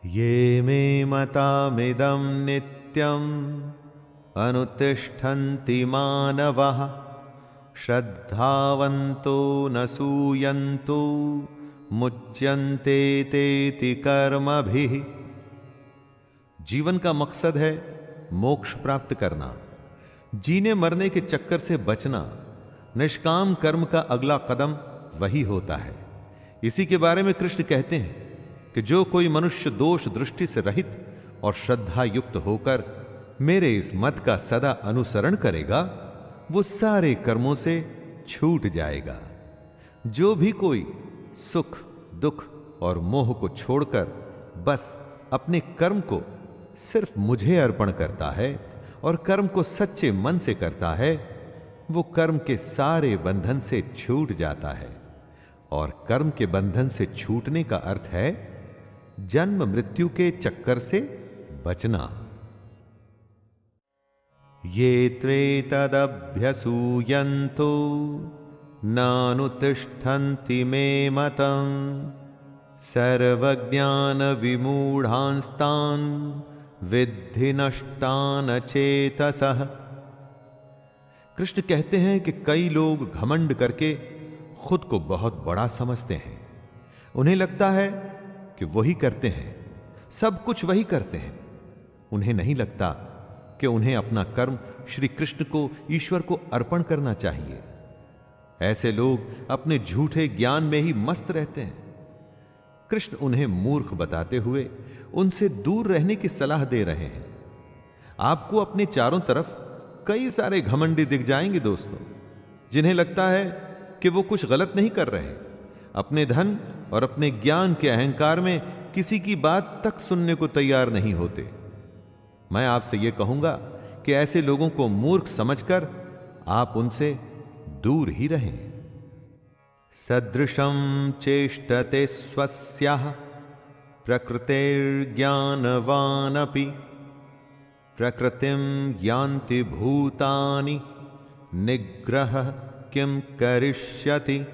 ये मे मतामिदं नित्यम् अनुतिष्ठन्ति मानवः श्रद्धावन्तो न सूयन्तो मुच्यन्ते तेति कर्मभिः। जीवन का मकसद है मोक्ष प्राप्त करना, जीने मरने के चक्कर से बचना। निष्काम कर्म का अगला कदम वही होता है। इसी के बारे में कृष्ण कहते हैं कि जो कोई मनुष्य दोष दृष्टि से रहित और श्रद्धा युक्त होकर मेरे इस मत का सदा अनुसरण करेगा, वो सारे कर्मों से छूट जाएगा। जो भी कोई सुख दुख और मोह को छोड़कर बस अपने कर्म को सिर्फ मुझे अर्पण करता है और कर्म को सच्चे मन से करता है, वो कर्म के सारे बंधन से छूट जाता है। और कर्म के बंधन से छूटने का अर्थ है जन्म मृत्यु के चक्कर से बचना। ये त्वेतदभ्यसूयन्तो नानुतिष्ठन्ति मे मतम् सर्वज्ञान विमूढ़ांस्तान् विद्धि नष्टान चेतसः। कृष्ण कहते हैं कि कई लोग घमंड करके खुद को बहुत बड़ा समझते हैं। उन्हें लगता है कि वही करते हैं, सब कुछ वही करते हैं। उन्हें नहीं लगता कि उन्हें अपना कर्म श्री कृष्ण को, ईश्वर को अर्पण करना चाहिए। ऐसे लोग अपने झूठे ज्ञान में ही मस्त रहते हैं। कृष्ण उन्हें मूर्ख बताते हुए उनसे दूर रहने की सलाह दे रहे हैं। आपको अपने चारों तरफ कई सारे घमंडी दिख जाएंगे दोस्तों, जिन्हें लगता है कि वो कुछ गलत नहीं कर रहे। अपने धन और अपने ज्ञान के अहंकार में किसी की बात तक सुनने को तैयार नहीं होते। मैं आपसे यह कहूंगा कि ऐसे लोगों को मूर्ख समझकर आप उनसे दूर ही रहें। सदृशं चेष्टते स्वस्याः प्रकृतिर्ज्ञानवानपि प्रकृतिं यान्ति भूतानि निग्रह किं करिष्यति।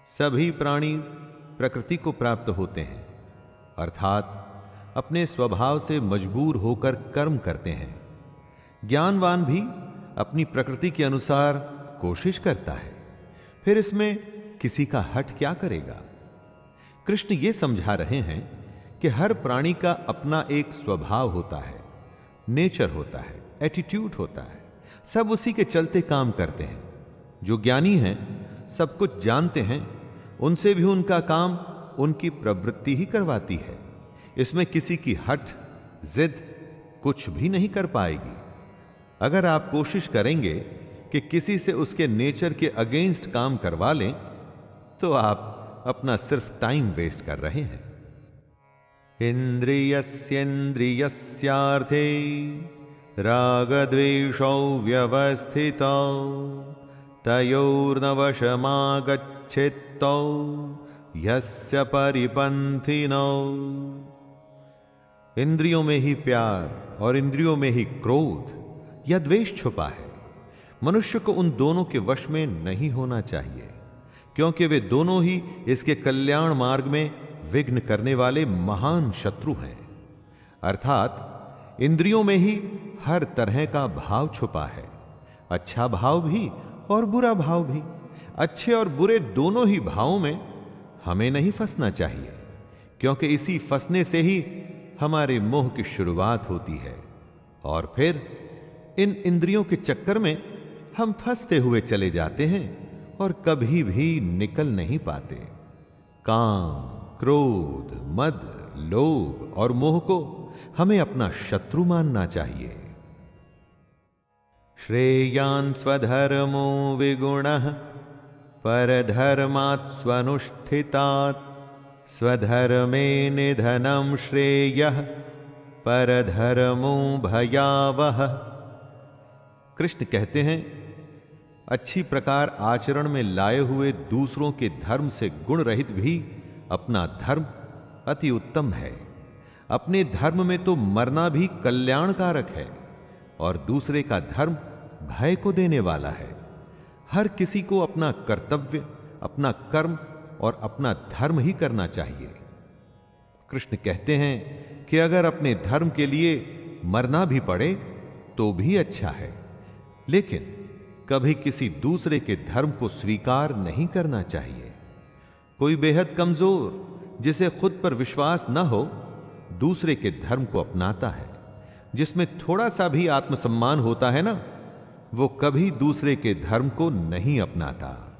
सभी प्राणी प्रकृति को प्राप्त होते हैं, अर्थात अपने स्वभाव से मजबूर होकर कर्म करते हैं। ज्ञानवान भी अपनी प्रकृति के अनुसार कोशिश करता है, फिर इसमें किसी का हठ क्या करेगा। कृष्ण ये समझा रहे हैं कि हर प्राणी का अपना एक स्वभाव होता है, नेचर होता है, एटीट्यूड होता है। सब उसी के चलते काम करते हैं। जो ज्ञानी हैं, सब कुछ जानते हैं, उनसे भी उनका काम उनकी प्रवृत्ति ही करवाती है। इसमें किसी की हठ जिद कुछ भी नहीं कर पाएगी। अगर आप कोशिश करेंगे कि किसी से उसके नेचर के अगेंस्ट काम करवा लें, तो आप अपना सिर्फ टाइम वेस्ट कर रहे हैं। इंद्रियस्येन्द्रियस्यार्थे रागद्वेषौ व्यवस्थितौ तयोर्नवशमागच्छेत्तौ यस्य परिपन्थिनौ। इंद्रियों में ही प्यार और इंद्रियों में ही क्रोध या द्वेष छुपा है। मनुष्य को उन दोनों के वश में नहीं होना चाहिए, क्योंकि वे दोनों ही इसके कल्याण मार्ग में विघ्न करने वाले महान शत्रु हैं। अर्थात इंद्रियों में ही हर तरह का भाव छुपा है, अच्छा भाव भी और बुरा भाव भी। अच्छे और बुरे दोनों ही भावों में हमें नहीं फंसना चाहिए, क्योंकि इसी फंसने से ही हमारे मोह की शुरुआत होती है और फिर इन इंद्रियों के चक्कर में हम फंसते हुए चले जाते हैं और कभी भी निकल नहीं पाते। काम, क्रोध, मद, लोभ और मोह को हमें अपना शत्रु मानना चाहिए। श्रेयान् स्वधर्मो विगुणः परधर्मात् स्वनुष्ठितात् स्वधर्मे निधनं श्रेयः परधर्मो भयावह। कृष्ण कहते हैं, अच्छी प्रकार आचरण में लाए हुए दूसरों के धर्म से गुण रहित भी अपना धर्म अति उत्तम है। अपने धर्म में तो मरना भी कल्याणकारक है और दूसरे का धर्म भय को देने वाला है। हर किसी को अपना कर्तव्य, अपना कर्म और अपना धर्म ही करना चाहिए। कृष्ण कहते हैं कि अगर अपने धर्म के लिए मरना भी पड़े तो भी अच्छा है, लेकिन कभी किसी दूसरे के धर्म को स्वीकार नहीं करना चाहिए। कोई बेहद कमजोर, जिसे खुद पर विश्वास न हो, दूसरे के धर्म को अपनाता है। जिसमें थोड़ा सा भी आत्मसम्मान होता है ना, वो कभी दूसरे के धर्म को नहीं अपनाता।